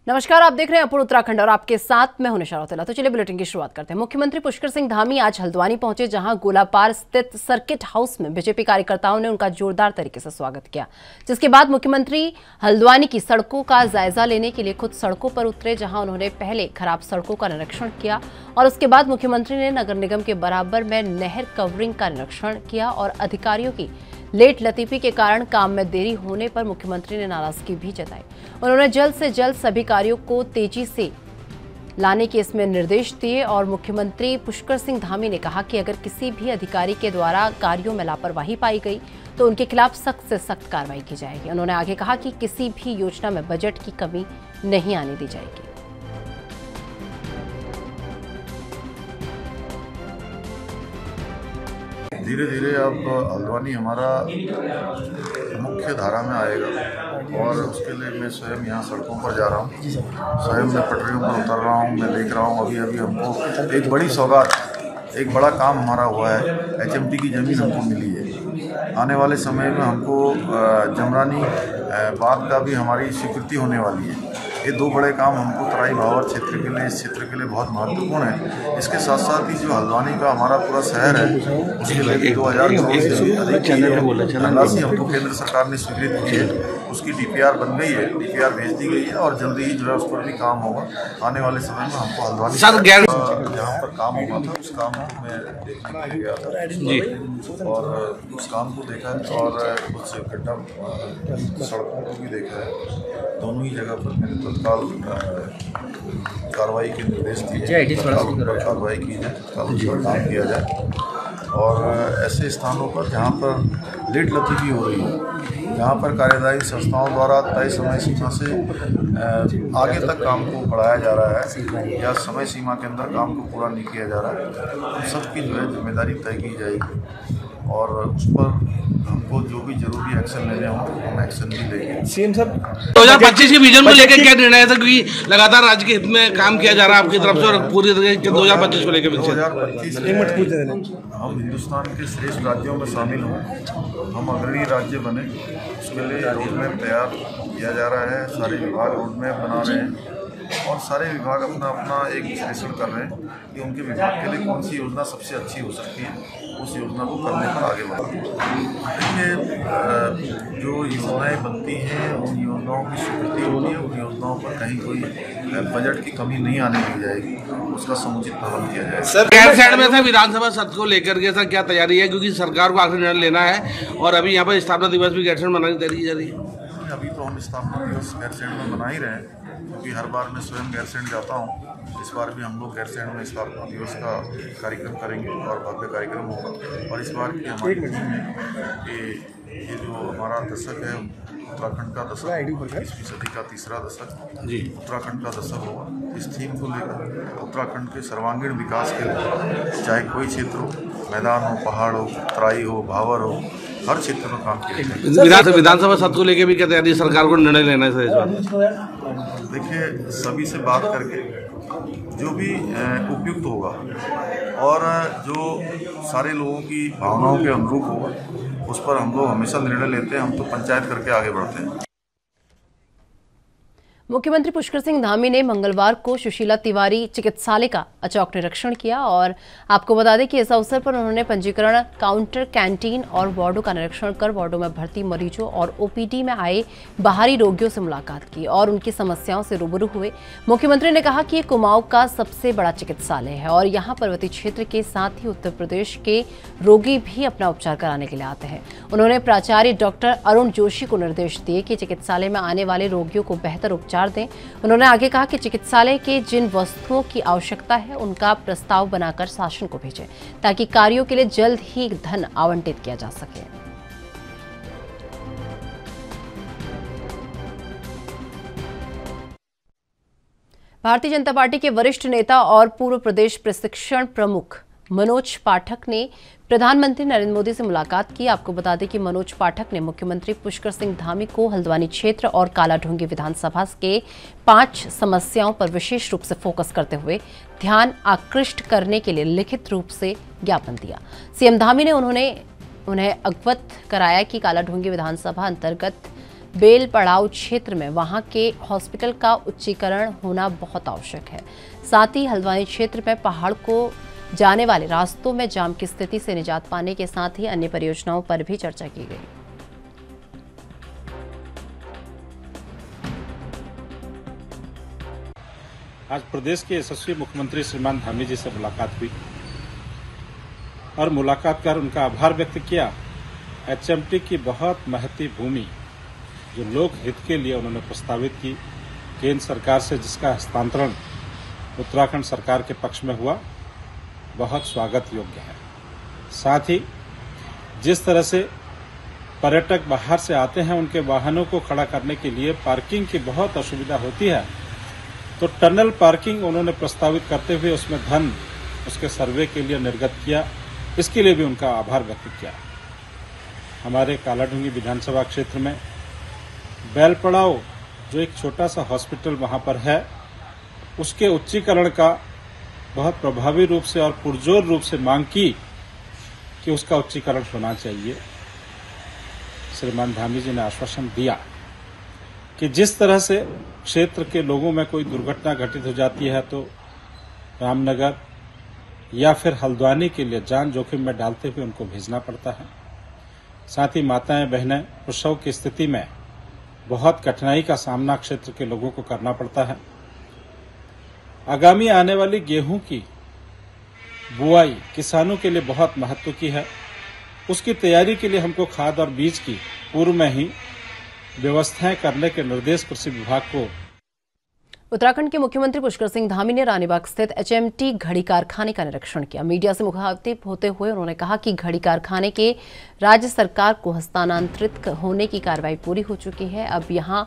नमस्कार, आप देख रहे हैं अपूर्ण उत्तराखंड और आपके साथ मैं हूं निशा रौतेला। तो चलिए बुलेटिन की शुरुआत करते हैं। मुख्यमंत्री पुष्कर सिंह धामी आज हल्द्वानी पहुंचे, जहां गोलापार स्थित सर्किट हाउस में बीजेपी कार्यकर्ताओं ने उनका जोरदार तरीके से स्वागत किया। जिसके बाद मुख्यमंत्री हल्द्वानी की सड़कों का जायजा लेने के लिए खुद सड़कों पर उतरे, जहां उन्होंने पहले खराब सड़कों का निरीक्षण किया और उसके बाद मुख्यमंत्री ने नगर निगम के बराबर में नहर कवरिंग का निरीक्षण किया और अधिकारियों की लेट लतीफी के कारण काम में देरी होने पर मुख्यमंत्री ने नाराजगी भी जताई। उन्होंने जल्द से जल्द सभी कार्यों को तेजी से लाने के इसमें निर्देश दिए और मुख्यमंत्री पुष्कर सिंह धामी ने कहा कि अगर किसी भी अधिकारी के द्वारा कार्यों में लापरवाही पाई गई तो उनके खिलाफ सख्त से सख्त कार्रवाई की जाएगी। उन्होंने आगे कहा कि किसी भी योजना में बजट की कमी नहीं आने दी जाएगी। धीरे धीरे अब हल्द्वानी हमारा मुख्य धारा में आएगा और उसके लिए मैं स्वयं यहाँ सड़कों पर जा रहा हूँ, स्वयं मैं पटरियों पर उतर रहा हूँ, मैं देख रहा हूँ। अभी अभी हमको एक बड़ी सौगात, एक बड़ा काम हमारा हुआ है। HMT की ज़मीन हमको मिली है। आने वाले समय में हमको जमरानी बाग का भी हमारी स्वीकृति होने वाली है। ये दो बड़े काम हमको तराई भावर क्षेत्र के लिए, इस क्षेत्र के लिए बहुत महत्वपूर्ण है। इसके साथ साथ ही जो हल्द्वानी का हमारा पूरा शहर है, उसके लिए 2000 करोड़ से अधिक की धनराशि हमको केंद्र सरकार ने स्वीकृत की है। उसकी DPR बन गई है, DPR भेज दी गई है और जल्दी ही जो है उस पर भी काम होगा। आने वाले समय में हमको हल्द्वानी जहाँ पर काम होगा था उस काम को मैं देखने के लिए गया था और उस काम को देखा और कुछ गड्ढा सड़कों को भी देखा है। दोनों ही जगह पर मैंने तत्काल कार्रवाई के निर्देश दिए, कार्रवाई की जाए, तत्काल काम किया जाए और ऐसे स्थानों पर जहाँ पर लेट लतीफी हो रही है, जहाँ पर कार्यदायी संस्थाओं द्वारा तय समय सीमा से आगे तक काम को बढ़ाया जा रहा है या समय सीमा के अंदर काम को पूरा नहीं किया जा रहा है, उन सबकी जो है जिम्मेदारी तय की जाएगी और उस पर हमको जो भी जरूरी एक्शन लेने होंगे हम एक्शन भी लेंगे। सीएम साहब 2025 के विजन को लेकर क्या निर्णय था, क्योंकि लगातार राज्य के हित में काम किया जा रहा है आपकी तरफ से और पूरी तरह 2025 को लेकर 2025 हम हिंदुस्तान के श्रेष्ठ राज्यों में शामिल हों, हम अग्रणी राज्य बने, उसके लिए रोड मैप तैयार किया जा रहा है। सारे विभाग रोड मैप बना रहे हैं और सारे विभाग अपना अपना एक विश्लेषण कर रहे हैं कि उनके विभाग के लिए कौन सी योजना सबसे अच्छी हो सकती है, उस योजना को करने पर आगे बढ़ें। देखिए, जो योजनाएं बनती हैं उन योजनाओं की स्वीकृति होती है, उन योजनाओं पर कहीं कोई बजट की कमी नहीं आने दी जाएगी, उसका समुचित प्रबंध किया जाएगा। सर गैरसैंण में था विधानसभा सत्र को लेकर के सर क्या तैयारी है, क्योंकि सरकार को आखिरी निर्णय लेना है और अभी यहाँ पर स्थापना दिवस भी गैरसैंण मनाने की तैयारी की जा रही है। अभी तो हम स्थापना दिवस गैरसैंण में मना ही रहे हैं, क्योंकि हर बार मैं स्वयं गैरसैंण जाता हूँ। इस बार भी हम लोग गैरसैंण में स्थापना दिवस का कार्यक्रम करेंगे और भव्य कार्यक्रम होगा। और इस बार की हमारी थीम है कि ये जो हमारा दशक है उत्तराखंड का दशक, 20वीं सदी का तीसरा दशक जी उत्तराखंड का दशक होगा। इस थीम को लेकर उत्तराखंड के सर्वांगीण विकास के लिए चाहे कोई क्षेत्र हो, मैदान हो, पहाड़ हो, तराई हो, भावर हो, हर क्षेत्र में काम किया जाए। विधानसभा सत्र को लेकर भी क्या तैयारी, सरकार को निर्णय लेना है सर इस बार? देखिए, सभी से बात करके जो भी उपयुक्त होगा और जो सारे लोगों की भावनाओं के अनुरूप होगा उस पर हम लोग हमेशा निर्णय लेते हैं। हम तो पंचायत करके आगे बढ़ते हैं। मुख्यमंत्री पुष्कर सिंह धामी ने मंगलवार को सुशीला तिवारी चिकित्सालय का अचौक निरीक्षण किया और आपको बता दें कि इस अवसर पर उन्होंने पंजीकरण काउंटर, कैंटीन और वार्डों का निरीक्षण कर वार्डों में भर्ती मरीजों और OPD में आए बाहरी रोगियों से मुलाकात की और उनकी समस्याओं से रूबरू हुए। मुख्यमंत्री ने कहा कि ये कुमाऊं का सबसे बड़ा चिकित्सालय है और यहाँ पर्वतीय क्षेत्र के साथ ही उत्तर प्रदेश के रोगी भी अपना उपचार कराने के लिए आते हैं। उन्होंने प्राचार्य डॉक्टर अरुण जोशी को निर्देश दिए कि चिकित्सालय में आने वाले रोगियों को बेहतर उपचार दें। उन्होंने आगे कहा कि चिकित्सालय के जिन वस्तुओं की आवश्यकता है उनका प्रस्ताव बनाकर शासन को भेजें ताकि कार्यों के लिए जल्द ही धन आवंटित किया जा सके। भारतीय जनता पार्टी के वरिष्ठ नेता और पूर्व प्रदेश प्रशिक्षण प्रमुख मनोज पाठक ने प्रधानमंत्री नरेंद्र मोदी से मुलाकात की। आपको बता दें कि मनोज पाठक ने मुख्यमंत्री पुष्कर सिंह धामी को हल्द्वानी क्षेत्र और कालाढूंगी विधानसभा के 5 समस्याओं पर विशेष रूप से फोकस करते हुए ध्यान आकृष्ट करने के लिए लिखित रूप से ज्ञापन दिया। सीएम धामी ने उन्हें अवगत कराया कि कालाढूंगी विधानसभा अंतर्गत बेल पड़ाव क्षेत्र में वहां के हॉस्पिटल का उच्चीकरण होना बहुत आवश्यक है। साथ ही हल्द्वानी क्षेत्र में पहाड़ को जाने वाले रास्तों में जाम की स्थिति से निजात पाने के साथ ही अन्य परियोजनाओं पर भी चर्चा की गई। आज प्रदेश के यशस्वी मुख्यमंत्री श्रीमान धामी जी से मुलाकात हुई और मुलाकात कर उनका आभार व्यक्त किया। एचएमटी की बहुत महती भूमि जो लोक हित के लिए उन्होंने प्रस्तावित की, केंद्र सरकार से जिसका हस्तांतरण उत्तराखंड सरकार के पक्ष में हुआ, बहुत स्वागत योग्य है। साथ ही जिस तरह से पर्यटक बाहर से आते हैं, उनके वाहनों को खड़ा करने के लिए पार्किंग की बहुत असुविधा होती है, तो टनल पार्किंग उन्होंने प्रस्तावित करते हुए उसमें धन उसके सर्वे के लिए निर्गत किया। इसके लिए भी उनका आभार व्यक्त किया। हमारे कालाढूंगी विधानसभा क्षेत्र में बेल पड़ाव जो एक छोटा सा हॉस्पिटल वहां पर है, उसके उच्चीकरण का बहुत प्रभावी रूप से और पुरजोर रूप से मांग की कि उसका उच्चीकरण होना चाहिए। श्रीमान धामी जी ने आश्वासन दिया कि जिस तरह से क्षेत्र के लोगों में कोई दुर्घटना घटित हो जाती है तो रामनगर या फिर हल्द्वानी के लिए जान जोखिम में डालते हुए उनको भेजना पड़ता है। साथ ही माताएं बहनें प्रसव की स्थिति में बहुत कठिनाई का सामना क्षेत्र के लोगों को करना पड़ता है। आगामी आने वाली गेहूं की बुआई किसानों के लिए बहुत महत्व की है। उसकी तैयारी के लिए हमको खाद और बीज की पूर्व में ही व्यवस्थाएं करने के निर्देश कृषि विभाग को। उत्तराखंड के मुख्यमंत्री पुष्कर सिंह धामी ने रानीबाग स्थित एचएमटी घड़ी कारखाने का निरीक्षण किया। मीडिया से मुखातिब होते हुए उन्होंने कहा कि घड़ी कारखाने के राज्य सरकार को हस्तांतरित होने की कार्रवाई पूरी हो चुकी है। अब यहां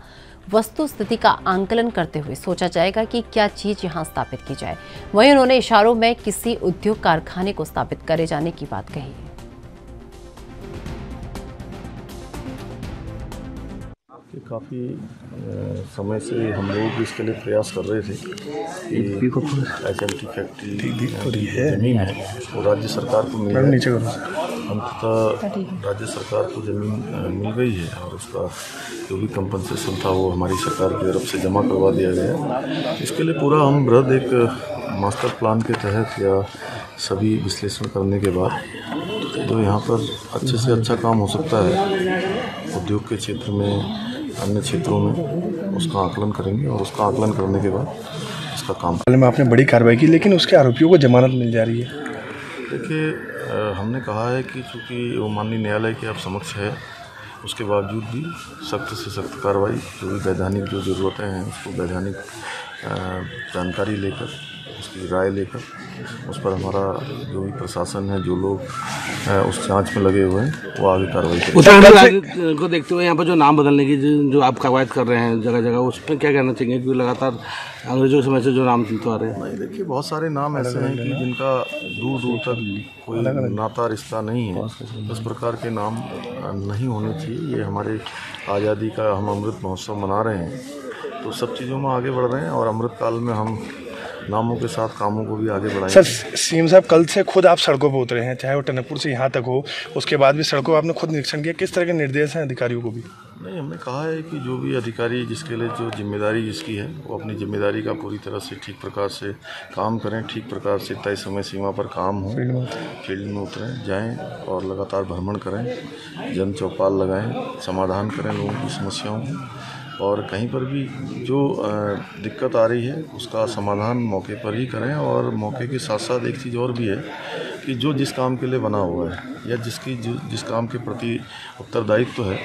वस्तु स्थिति का आंकलन करते हुए सोचा जाएगा कि क्या चीज यहां स्थापित की जाए। वहीं उन्होंने इशारों में किसी उद्योग कारखाने को स्थापित करे जाने की बात कही। काफ़ी समय से हम लोग इसके लिए प्रयास कर रहे थे कि एचएमटी फैक्ट्री ज़मीन है वो राज्य सरकार को मिल जाए। अंततः राज्य सरकार को ज़मीन मिल गई है और उसका जो भी कंपनसेशन था वो हमारी सरकार की तरफ से जमा करवा दिया गया। इसके लिए पूरा हम बृहद एक मास्टर प्लान के तहत या सभी विश्लेषण करने के बाद जो यहाँ पर अच्छे से अच्छा काम हो सकता है उद्योग के क्षेत्र में, अन्य क्षेत्रों में, उसका आकलन करेंगे और उसका आकलन करने के बाद इसका काम में आपने बड़ी कार्रवाई की, लेकिन उसके आरोपियों को जमानत मिल जा रही है। देखिए, हमने कहा है कि चूँकि वो माननीय न्यायालय के अब समक्ष है, उसके बावजूद भी सख्त से सख्त कार्रवाई, जो भी वैधानिक जो ज़रूरतें हैं उसको वैधानिक जानकारी लेकर, उसकी राय लेकर, उस पर हमारा जो भी प्रशासन है, जो लोग उस जांच में लगे हुए हैं, वो आगे कार्रवाई करेंगे। उत्तराखंड को देखते हुए यहाँ पर जो नाम बदलने की जो आप कवायद कर रहे हैं जगह जगह, उस पर क्या कहना चाहिए? क्योंकि लगातार अंग्रेजों के समय से जो नाम चलते आ रहे हैं। नहीं, देखिए, बहुत सारे नाम ऐसे हैं कि जिनका दूर दूर तक कोई नाता रिश्ता नहीं है। इस प्रकार के नाम नहीं होने चाहिए। ये हमारे आज़ादी का हम अमृत महोत्सव मना रहे हैं, तो सब चीज़ों में आगे बढ़ रहे हैं और अमृत काल में हम नामों के साथ कामों को भी आगे बढ़ाएंगे। सर, सीएम साहब कल से खुद आप सड़कों पर उतरे हैं, चाहे वो टनकपुर से यहाँ तक हो, उसके बाद भी सड़कों आपने खुद निरीक्षण किया। किस तरह के निर्देश हैं अधिकारियों को भी? नहीं, हमने कहा है कि जो भी अधिकारी जिसके लिए जो जिम्मेदारी जिसकी है, वो अपनी जिम्मेदारी का पूरी तरह से ठीक प्रकार से काम करें, ठीक प्रकार से तय समय सीमा पर काम हो, फील्ड में उतरें, जाएं और लगातार भ्रमण करें, जन चौपाल लगाएं, समाधान करें लोगों की समस्याओं को, और कहीं पर भी जो दिक्कत आ रही है उसका समाधान मौके पर ही करें। और मौके के साथ साथ एक चीज़ और भी है कि जो जिस काम के लिए बना हुआ है या जिस काम के प्रति उत्तरदायित्व है,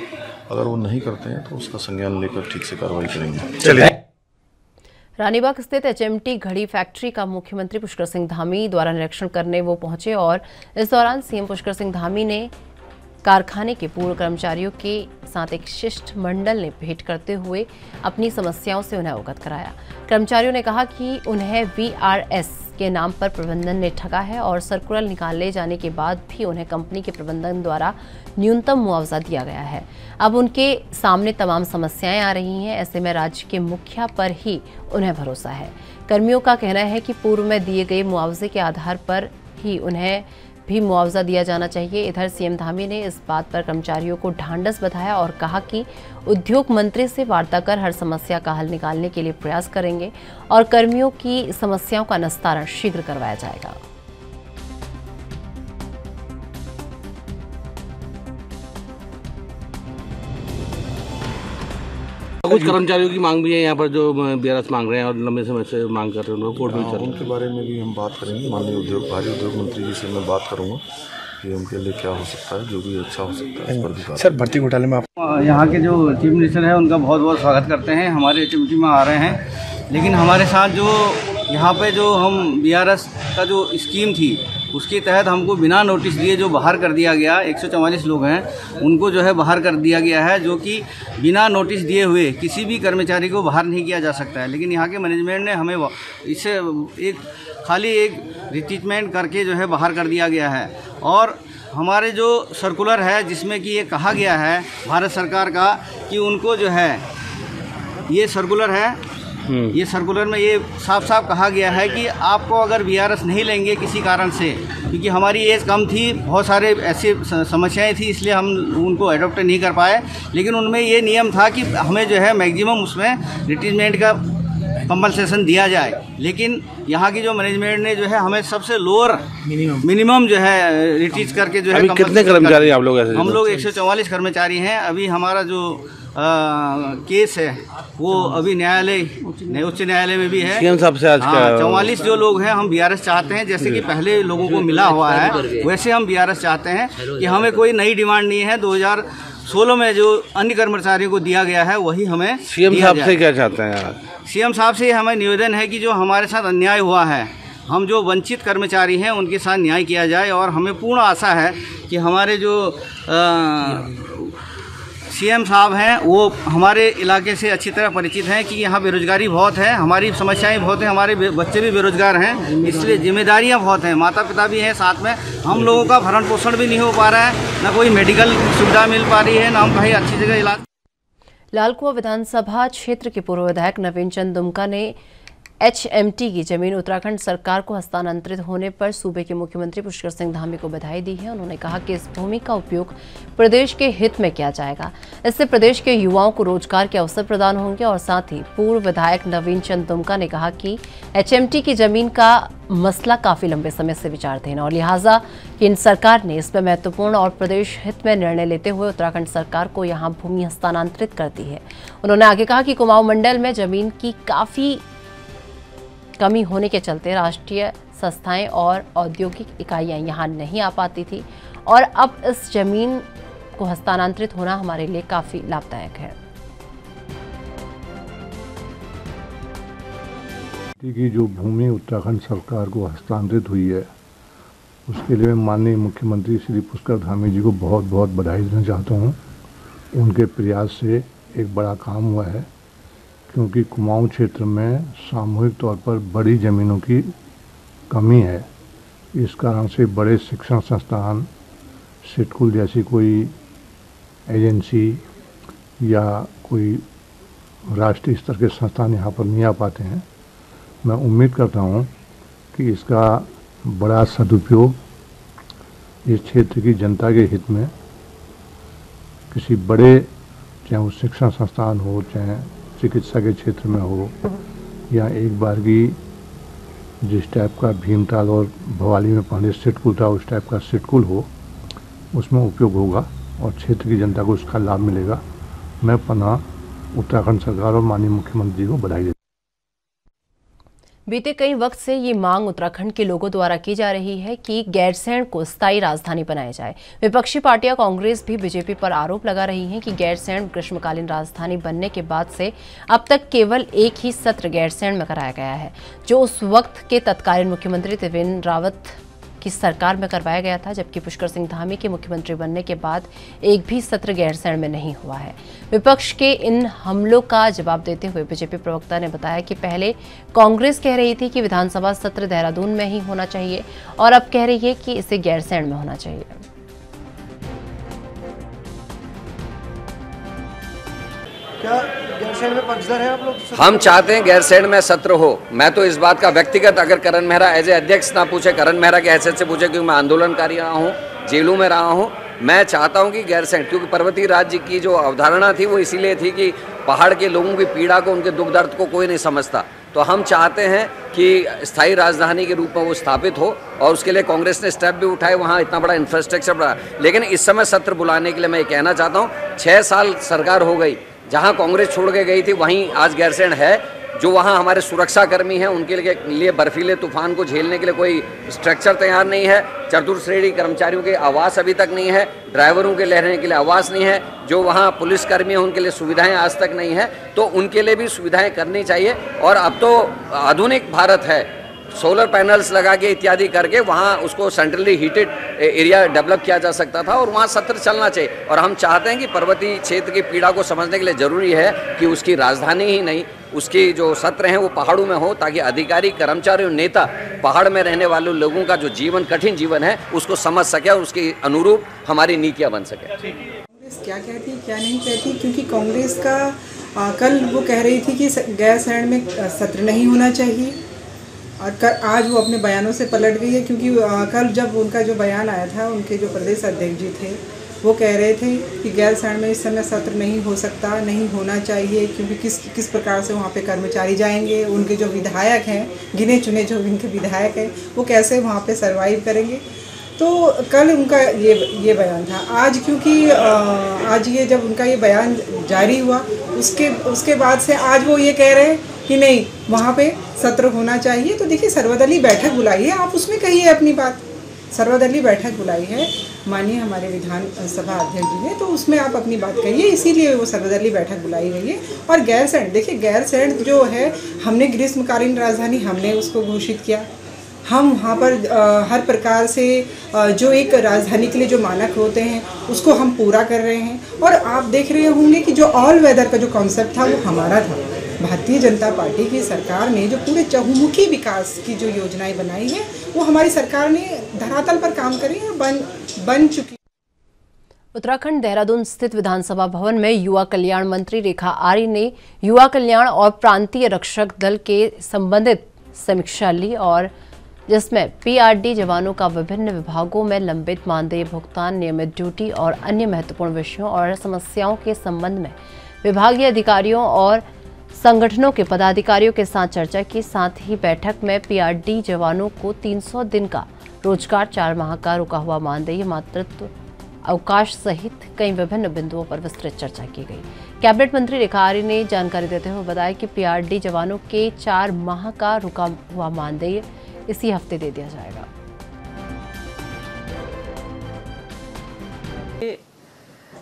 अगर वो नहीं करते हैं तो उसका संज्ञान लेकर ठीक से कार्रवाई करेंगे। चलिए। रानीबाग स्थित एचएमटी घड़ी फैक्ट्री का मुख्यमंत्री पुष्कर सिंह धामी द्वारा निरीक्षण करने वो पहुंचे और इस दौरान सीएम पुष्कर सिंह धामी ने कारखाने के पूर्व कर्मचारियों के साथ एक शिष्टमंडल ने भेंट करते हुए अपनी समस्याओं से उन्हें अवगत कराया। कर्मचारियों ने कहा कि उन्हें वीआरएस के नाम पर प्रबंधन ने ठगा है और सर्कुलर निकाले जाने के बाद भी उन्हें कंपनी के प्रबंधन द्वारा न्यूनतम मुआवजा दिया गया है। अब उनके सामने तमाम समस्याएं आ रही हैं, ऐसे में राज्य के मुखिया पर ही उन्हें भरोसा है। कर्मियों का कहना है कि पूर्व में दिए गए मुआवजे के आधार पर ही उन्हें भी मुआवजा दिया जाना चाहिए। इधर सीएम धामी ने इस बात पर कर्मचारियों को ढांढस बंधाया और कहा कि उद्योग मंत्री से वार्ता कर हर समस्या का हल निकालने के लिए प्रयास करेंगे और कर्मियों की समस्याओं का निस्तारण शीघ्र करवाया जाएगा। कुछ कर्मचारियों की मांग भी है यहाँ पर जो बीआरएस मांग रहे हैं और लंबे समय से मांग कर रहे हैं, कोर्ट में चल रहा है। उनके बारे में भी हम बात करेंगे। माननीय भारी उद्योग मंत्री जी से मैं बात करूंगा कि उनके लिए क्या हो सकता है, जो भी अच्छा हो सकता है इस पर भी बात। सर, भर्ती घोटाले में आप यहाँ के जो चीफ मिनिस्टर है उनका बहुत बहुत स्वागत करते हैं। हमारे एचएमटी में आ रहे हैं, लेकिन हमारे साथ जो यहाँ पे जो हम बीआरएस का जो स्कीम थी उसके तहत हमको बिना नोटिस दिए जो बाहर कर दिया गया, 144 लोग हैं उनको जो है बाहर कर दिया गया है, जो कि बिना नोटिस दिए हुए किसी भी कर्मचारी को बाहर नहीं किया जा सकता है। लेकिन यहाँ के मैनेजमेंट ने हमें इससे खाली एक रिट्रीटमेंट करके जो है बाहर कर दिया गया है। और हमारे जो सर्कुलर है जिसमें कि ये कहा गया है भारत सरकार का कि उनको जो है ये सर्कुलर है, ये सर्कुलर में ये साफ साफ कहा गया है कि आपको अगर बीआरएस नहीं लेंगे किसी कारण से, क्योंकि हमारी एज कम थी, बहुत सारे ऐसी समस्याएं थी, इसलिए हम उनको अडॉप्ट नहीं कर पाए। लेकिन उनमें ये नियम था कि हमें जो है मैक्सिमम उसमें रिटायरमेंट का कंपनसेशन दिया जाए। लेकिन यहाँ की जो मैनेजमेंट ने जो है हमें सबसे लोअर मिनिमम जो है रिटीच करके जो है। अभी कितने कर्मचारी आप लोग ऐसे? हम लोग 144 कर्मचारी हैं। अभी हमारा जो केस है वो अभी उच्च न्यायालय में भी है। सीएम साहब से आज 44 जो लोग हैं हम बीआरएस चाहते हैं, जैसे कि पहले लोगों को मिला हुआ है वैसे हम बीआरएस चाहते हैं कि हमें कोई नई डिमांड नहीं है। 2016 में जो अन्य कर्मचारियों को दिया गया है वही हमें। सीएम साहब से क्या चाहते हैं? सीएम साहब से हमें निवेदन है कि जो हमारे साथ अन्याय हुआ है, हम जो वंचित कर्मचारी हैं उनके साथ न्याय किया जाए। और हमें पूर्ण आशा है कि हमारे जो सीएम साहब हैं वो हमारे इलाके से अच्छी तरह परिचित हैं कि यहाँ बेरोजगारी बहुत है, हमारी समस्याएं बहुत हैं, हमारे बच्चे भी बेरोजगार हैं, इसलिए जिम्मेदारियाँ बहुत हैं, माता पिता भी हैं साथ में। हम लोगों का भरण पोषण भी नहीं हो पा रहा है, ना कोई मेडिकल सुविधा मिल पा रही है, ना हम कहीं अच्छी जगह इलाज। लालकुआं विधानसभा क्षेत्र के पूर्व विधायक नवीन चंद दुमका ने एचएमटी की जमीन उत्तराखंड सरकार को हस्तांतरित होने पर सूबे के मुख्यमंत्री पुष्कर सिंह धामी को बधाई दी है। उन्होंने कहा कि इस भूमि का उपयोग प्रदेश के हित में किया जाएगा। इससे प्रदेश के युवाओं को रोजगार के अवसर प्रदान होंगे। और साथ ही पूर्व विधायक नवीन चंद दुमका ने कहा कि एचएमटी की जमीन का मसला काफी लंबे समय से विचाराधीन और लिहाजा केंद्र सरकार ने इस पर महत्वपूर्ण और प्रदेश हित में निर्णय लेते हुए उत्तराखंड सरकार को यहां भूमि हस्तांतरित कर दी है। उन्होंने आगे कहा कि कुमाऊं मंडल में जमीन की काफी कमी होने के चलते राष्ट्रीय संस्थाएं और औद्योगिक इकाइयां यहां नहीं आ पाती थी और अब इस जमीन को हस्तांतरित होना हमारे लिए काफी लाभदायक है। की जो भूमि उत्तराखंड सरकार को हस्तांतरित हुई है उसके लिए मैं माननीय मुख्यमंत्री श्री पुष्कर धामी जी को बहुत बहुत बधाई देना चाहता हूं। उनके प्रयास से एक बड़ा काम हुआ है, क्योंकि कुमाऊं क्षेत्र में सामूहिक तौर पर बड़ी ज़मीनों की कमी है। इस कारण से बड़े शिक्षण संस्थान, सिडकुल जैसी कोई एजेंसी या कोई राष्ट्रीय स्तर के संस्थान यहाँ पर नहीं आ पाते हैं। मैं उम्मीद करता हूँ कि इसका बड़ा सदुपयोग इस क्षेत्र की जनता के हित में किसी बड़े, चाहे वो शिक्षण संस्थान हो, चाहे चिकित्सा के क्षेत्र में हो, या एक बार की जिस टाइप का भीमताल और भवाली में पहले सिडकुल था उस टाइप का सिडकुल हो, उसमें उपयोग होगा और क्षेत्र की जनता को उसका लाभ मिलेगा। मैं पुनः उत्तराखंड सरकार और माननीय मुख्यमंत्री जी को बधाई देता हूं। बीते कई वक्त से ये मांग उत्तराखंड के लोगों द्वारा की जा रही है कि गैरसैंण को स्थायी राजधानी बनाया जाए। विपक्षी पार्टियां कांग्रेस भी बीजेपी पर आरोप लगा रही हैं कि गैरसैंण ग्रीष्मकालीन राजधानी बनने के बाद से अब तक केवल एक ही सत्र गैरसैंण में कराया गया है, जो उस वक्त के तत्कालीन मुख्यमंत्री त्रिवेंद्र रावत की सरकार में करवाया गया था, जबकि पुष्कर सिंह धामी के मुख्यमंत्री बनने के बाद एक भी सत्र गैरसैंण में नहीं हुआ है। विपक्ष के इन हमलों का जवाब देते हुए बीजेपी प्रवक्ता ने बताया कि पहले कांग्रेस कह रही थी कि विधानसभा सत्र देहरादून में ही होना चाहिए और अब कह रही है कि इसे गैरसैंण में होना चाहिए। क्या गैरसैंण में पक्षधर है आप लोग? हम चाहते हैं गैरसैंण में सत्र हो। मैं तो इस बात का व्यक्तिगत, अगर करण मेहरा एज ए अध्यक्ष ना पूछे, करण मेहरा के हैसियत से पूछे, क्योंकि मैं आंदोलनकारी रहा हूँ, जेलों में रहा हूँ, मैं चाहता हूँ कि गैरसैंण, क्योंकि पर्वतीय राज्य की जो अवधारणा थी वो इसीलिए थी कि पहाड़ के लोगों की पीड़ा को, उनके दुख दर्द को कोई नहीं समझता। तो हम चाहते हैं कि स्थायी राजधानी के रूप में वो स्थापित हो, और उसके लिए कांग्रेस ने स्टेप भी उठाए, वहाँ इतना बड़ा इंफ्रास्ट्रक्चर बड़ा। लेकिन इस समय सत्र बुलाने के लिए मैं ये कहना चाहता हूँ, 6 साल सरकार हो गई, जहाँ कांग्रेस छोड़ के गई थी वहीं आज गैरसैंण है। जो वहाँ हमारे सुरक्षा कर्मी हैं, उनके लिए बर्फीले तूफान को झेलने के लिए कोई स्ट्रक्चर तैयार नहीं है। चतुर्थ श्रेणी कर्मचारियों के आवास अभी तक नहीं है, ड्राइवरों के रहने के लिए आवास नहीं है, जो वहाँ पुलिस कर्मी हैं उनके लिए सुविधाएं आज तक नहीं है। तो उनके लिए भी सुविधाएं करनी चाहिए। और अब तो आधुनिक भारत है, सोलर पैनल्स लगा के इत्यादि करके वहाँ उसको सेंट्रली हीटेड एरिया डेवलप किया जा सकता था, और वहाँ सत्र चलना चाहिए। और हम चाहते हैं कि पर्वतीय क्षेत्र की पीड़ा को समझने के लिए ज़रूरी है कि उसकी राजधानी ही नहीं, उसकी जो सत्र हैं वो पहाड़ों में हो, ताकि अधिकारी, कर्मचारी और नेता पहाड़ में रहने वाले लोगों का जो जीवन, कठिन जीवन है, उसको समझ सके और उसके अनुरूप हमारी नीतियाँ बन सके। कांग्रेस क्या कहती क्या नहीं कहती, क्योंकि कांग्रेस का कल वो कह रही थी कि गैरसैंण में सत्र नहीं होना चाहिए, और आज वो अपने बयानों से पलट गई है। क्योंकि कल जब उनका जो बयान आया था, उनके जो प्रदेश अध्यक्ष जी थे वो कह रहे थे कि गैरसैंण में इस समय सत्र नहीं हो सकता, नहीं होना चाहिए, क्योंकि किस प्रकार से वहाँ पे कर्मचारी जाएंगे, उनके जो विधायक हैं, गिने चुने जो इनके विधायक हैं, वो कैसे वहाँ पे सरवाइव करेंगे। तो कल उनका ये बयान था। आज क्योंकि आज ये जब उनका ये बयान जारी हुआ, उसके बाद से आज वो ये कह रहे हैं कि नहीं, वहाँ पे सत्र होना चाहिए। तो देखिए, सर्वदलीय बैठक बुलाई है, आप उसमें कहिए अपनी बात। सर्वदलीय बैठक बुलाई है माननीय हमारे विधानसभा अध्यक्ष जी ने, तो उसमें आप अपनी बात कहिए, इसीलिए वो सर्वदलीय बैठक बुलाई गई है। और गैरसैंण, देखिए गैरसैंण जो है, हमने ग्रीष्मकालीन राजधानी हमने उसको घोषित किया। हम वहाँ पर हर प्रकार से जो एक राजधानी के लिए जो मानक होते हैं उसको हम पूरा कर रहे हैं। और आप देख रहे होंगे कि जो ऑल वेदर का जो कॉन्सेप्ट था वो हमारा था। भारतीय जनता पार्टी की सरकार ने जो पूरे चहुमुखी विकास की जो योजनाएं बनाई है, वो हमारी सरकार ने धरातल पर काम करी और बन चुकी। उत्तराखंड देहरादून स्थित विधानसभा भवन में युवा कल्याण मंत्री रेखा आर्य ने युवा कल्याण और प्रांतीय रक्षक दल के संबंधित समीक्षा ली, और जिसमें पीआरडी जवानों का विभिन्न विभागों में लंबित मानदेय भुगतान, नियमित ड्यूटी और अन्य महत्वपूर्ण विषयों और समस्याओं के संबंध में विभागीय अधिकारियों और संगठनों के पदाधिकारियों के साथ चर्चा की। साथ ही बैठक में पीआरडी जवानों को 300 दिन का रोजगार, 4 माह का रुका हुआ मानदेय, मातृत्व अवकाश सहित कई विभिन्न बिंदुओं पर विस्तृत चर्चा की गई। कैबिनेट मंत्री रेखा आर्य ने जानकारी देते हुए बताया कि पीआरडी जवानों के 4 माह का रुका हुआ मानदेय इसी हफ्ते दे दिया जाएगा।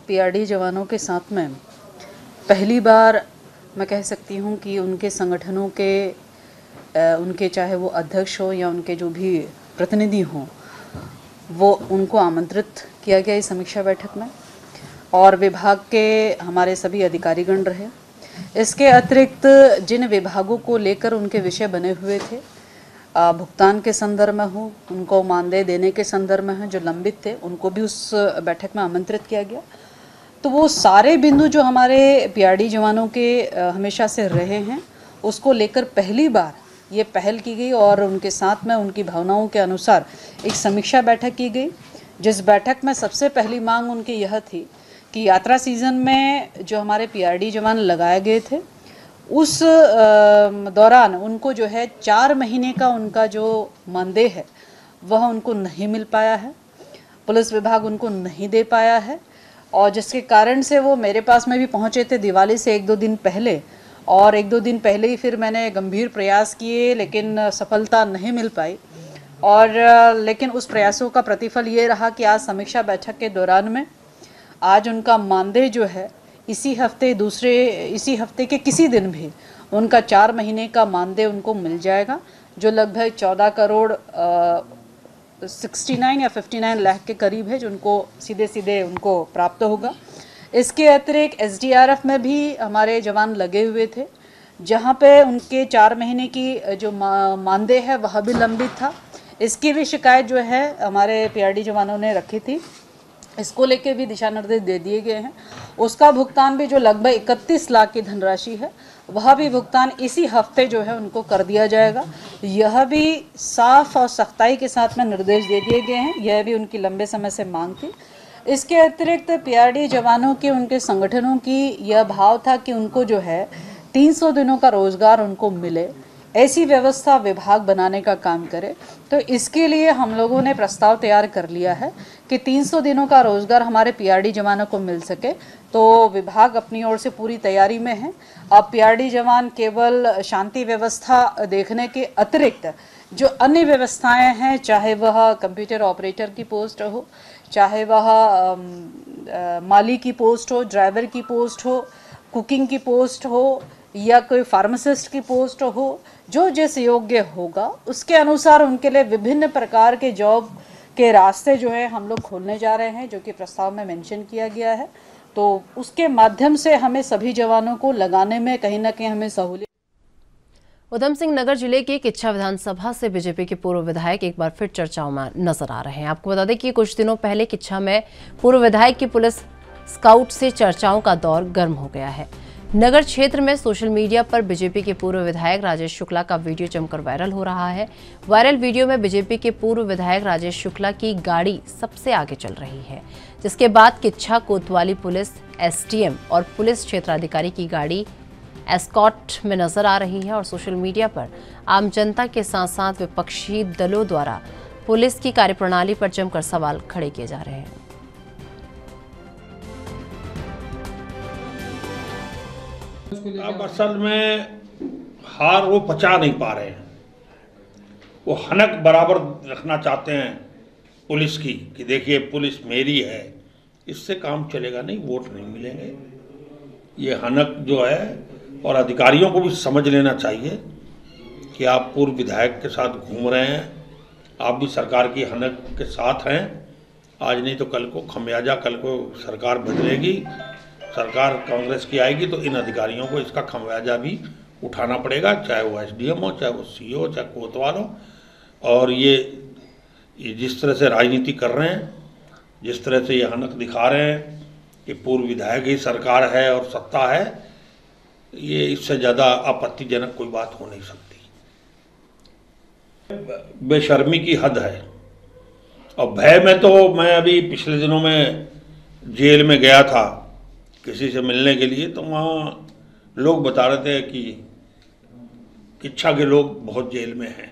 पीआरडी जवानों के साथ में पहली बार मैं कह सकती हूँ कि उनके संगठनों के उनके चाहे वो अध्यक्ष हो या उनके जो भी प्रतिनिधि हों, वो उनको आमंत्रित किया गया इस समीक्षा बैठक में, और विभाग के हमारे सभी अधिकारीगण रहे। इसके अतिरिक्त जिन विभागों को लेकर उनके विषय बने हुए थे, भुगतान के संदर्भ में हो, उनको मानदेय देने के संदर्भ में है, जो लंबित थे उनको भी उस बैठक में आमंत्रित किया गया। तो वो सारे बिंदु जो हमारे पीआरडी जवानों के हमेशा से रहे हैं, उसको लेकर पहली बार ये पहल की गई, और उनके साथ में उनकी भावनाओं के अनुसार एक समीक्षा बैठक की गई, जिस बैठक में सबसे पहली मांग उनकी यह थी कि यात्रा सीज़न में जो हमारे पीआरडी जवान लगाए गए थे, उस दौरान उनको जो है 4 महीने का उनका जो मानदेय है वह उनको नहीं मिल पाया है, पुलिस विभाग उनको नहीं दे पाया है, और जिसके कारण से वो मेरे पास में भी पहुंचे थे दिवाली से 1-2 दिन पहले, और 1-2 दिन पहले ही फिर मैंने गंभीर प्रयास किए, लेकिन सफलता नहीं मिल पाई। और लेकिन उस प्रयासों का प्रतिफल ये रहा कि आज समीक्षा बैठक के दौरान में आज उनका मानदेय जो है इसी हफ्ते के किसी दिन भी उनका 4 महीने का मानदेय उनको मिल जाएगा, जो लगभग 14 करोड़ 69 या 59 लाख के करीब है, जो उनको सीधे उनको प्राप्त होगा। इसके अतिरिक्त एसडीआरएफ में भी हमारे जवान लगे हुए थे, जहां पे उनके 4 महीने की जो मानदेय है वह भी लंबित था। इसकी भी शिकायत जो है हमारे पीआरडी जवानों ने रखी थी। इसको लेके भी दिशा निर्देश दे दिए गए हैं। उसका भुगतान भी जो लगभग 31 लाख की धनराशि है वह भी भुगतान इसी हफ्ते जो है उनको कर दिया जाएगा। यह भी साफ और सख्ताई के साथ में निर्देश दे दिए गए हैं, यह भी उनकी लंबे समय से मांग थी। इसके अतिरिक्त पीआरडी जवानों के उनके संगठनों की यह भाव था कि उनको जो है 300 दिनों का रोजगार उनको मिले, ऐसी व्यवस्था विभाग बनाने का काम करे। तो इसके लिए हम लोगों ने प्रस्ताव तैयार कर लिया है कि 300 दिनों का रोजगार हमारे पीआरडी जवानों को मिल सके। तो विभाग अपनी ओर से पूरी तैयारी में है। अब पीआरडी जवान केवल शांति व्यवस्था देखने के अतिरिक्त जो अन्य व्यवस्थाएं हैं, चाहे वह कंप्यूटर ऑपरेटर की पोस्ट हो, चाहे वह माली की पोस्ट हो, ड्राइवर की पोस्ट हो, कुकिंग की पोस्ट हो या कोई फार्मासिस्ट की पोस्ट हो, जो जिस योग्य होगा उसके अनुसार उनके लिए विभिन्न प्रकार के जॉब के रास्ते जो है हम लोग खोलने जा रहे हैं, जो कि प्रस्ताव में मेंशन किया गया है। तो उसके माध्यम से हमें सभी जवानों को लगाने में कहीं ना कहीं हमें सहूलियत। उधम सिंह नगर जिले के किच्छा विधानसभा से बीजेपी के पूर्व विधायक एक बार फिर चर्चाओं में नजर आ रहे हैं। आपको बता दें कि कुछ दिनों पहले किच्छा में पूर्व विधायक की पुलिस स्काउट से चर्चाओं का दौर गर्म हो गया है। नगर क्षेत्र में सोशल मीडिया पर बीजेपी के पूर्व विधायक राजेश शुक्ला का वीडियो जमकर वायरल हो रहा है। वायरल वीडियो में बीजेपी के पूर्व विधायक राजेश शुक्ला की गाड़ी सबसे आगे चल रही है, जिसके बाद किच्छा कोतवाली पुलिस एसडीएम और पुलिस क्षेत्राधिकारी की गाड़ी एस्कॉर्ट में नजर आ रही है। और सोशल मीडिया पर आम जनता के साथ साथ विपक्षी दलों द्वारा पुलिस की कार्यप्रणाली पर जमकर सवाल खड़े किए जा रहे हैं। अब असल में हार वो पचा नहीं पा रहे हैं, वो हनक बराबर रखना चाहते हैं पुलिस की कि देखिए पुलिस मेरी है। इससे काम चलेगा नहीं, वोट नहीं मिलेंगे। ये हनक जो है, और अधिकारियों को भी समझ लेना चाहिए कि आप पूर्व विधायक के साथ घूम रहे हैं, आप भी सरकार की हनक के साथ हैं। आज नहीं तो कल को खमियाजा, कल को सरकार बदलेगी, सरकार कांग्रेस की आएगी तो इन अधिकारियों को इसका खमियाजा भी उठाना पड़ेगा, चाहे वो एसडीएम हो, चाहे वो सीओ हो, चाहे कोतवाल हो। और ये जिस तरह से राजनीति कर रहे हैं, जिस तरह से ये हनक दिखा रहे हैं कि पूर्व विधायक ही सरकार है और सत्ता है, ये इससे ज़्यादा आपत्तिजनक कोई बात हो नहीं सकती। बेशर्मी की हद है। और भय में तो मैं अभी पिछले दिनों में जेल में गया था किसी से मिलने के लिए, तो वहाँ लोग बता रहे थे कि किच्छा के लोग बहुत जेल में हैं,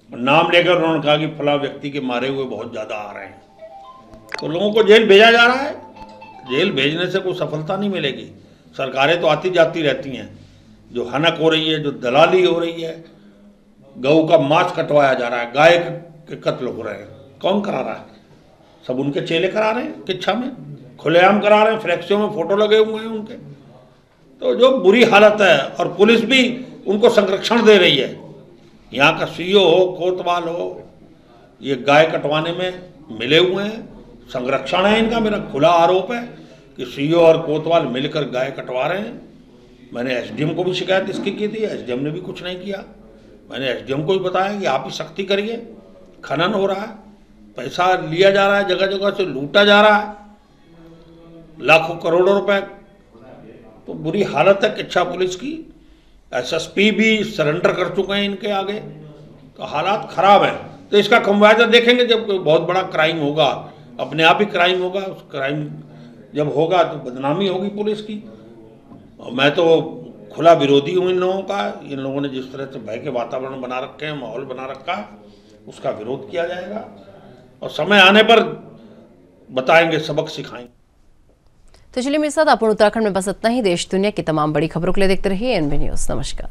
और नाम लेकर उन्होंने कहा कि फला व्यक्ति के मारे हुए बहुत ज़्यादा आ रहे हैं। तो लोगों को जेल भेजा जा रहा है। जेल भेजने से कोई सफलता नहीं मिलेगी। सरकारें तो आती जाती रहती हैं। जो हनक हो रही है, जो दलाली हो रही है, गऊ का मांस कटवाया जा रहा है, गाय के कत्ल हो रहे हैं, कौन करा रहा है? सब उनके चेले करा रहे हैं। किच्छा में खुलेआम करा रहे हैं, फ्लैक्सियों में फोटो लगे हुए हैं उनके। तो जो बुरी हालत है, और पुलिस भी उनको संरक्षण दे रही है। यहाँ का सीओ हो, कोतवाल हो, ये गाय कटवाने में मिले हुए हैं, संरक्षण है इनका। मेरा खुला आरोप है कि सीओ और कोतवाल मिलकर गाय कटवा रहे हैं। मैंने एसडीएम को भी शिकायत इसकी की थी, एसडीएम ने भी कुछ नहीं किया। मैंने एसडीएम को भी बताया कि आप ही सख्ती करिए, खनन हो रहा है, पैसा लिया जा रहा है, जगह जगह से लूटा जा रहा है, लाखों करोड़ों रुपए। तो बुरी हालत है किच्छा पुलिस की। एसएसपी भी सरेंडर कर चुके हैं इनके आगे। तो हालात खराब हैं। तो इसका खमियाजा देखेंगे जब कोई बहुत बड़ा क्राइम होगा, अपने आप ही क्राइम होगा। उस क्राइम जब होगा तो बदनामी होगी पुलिस की। और मैं तो खुला विरोधी हूँ इन लोगों का। इन लोगों ने जिस तरह से भय के वातावरण बना रखे हैं, माहौल बना रखा है, उसका विरोध किया जाएगा। और समय आने पर बताएंगे, सबक सिखाएंगे। तो चलिए मेरे साथ अपन उत्तराखंड में बस इतना ही। देश दुनिया की तमाम बड़ी खबरों के लिए देखते रहिए एनबी न्यूज़। नमस्कार।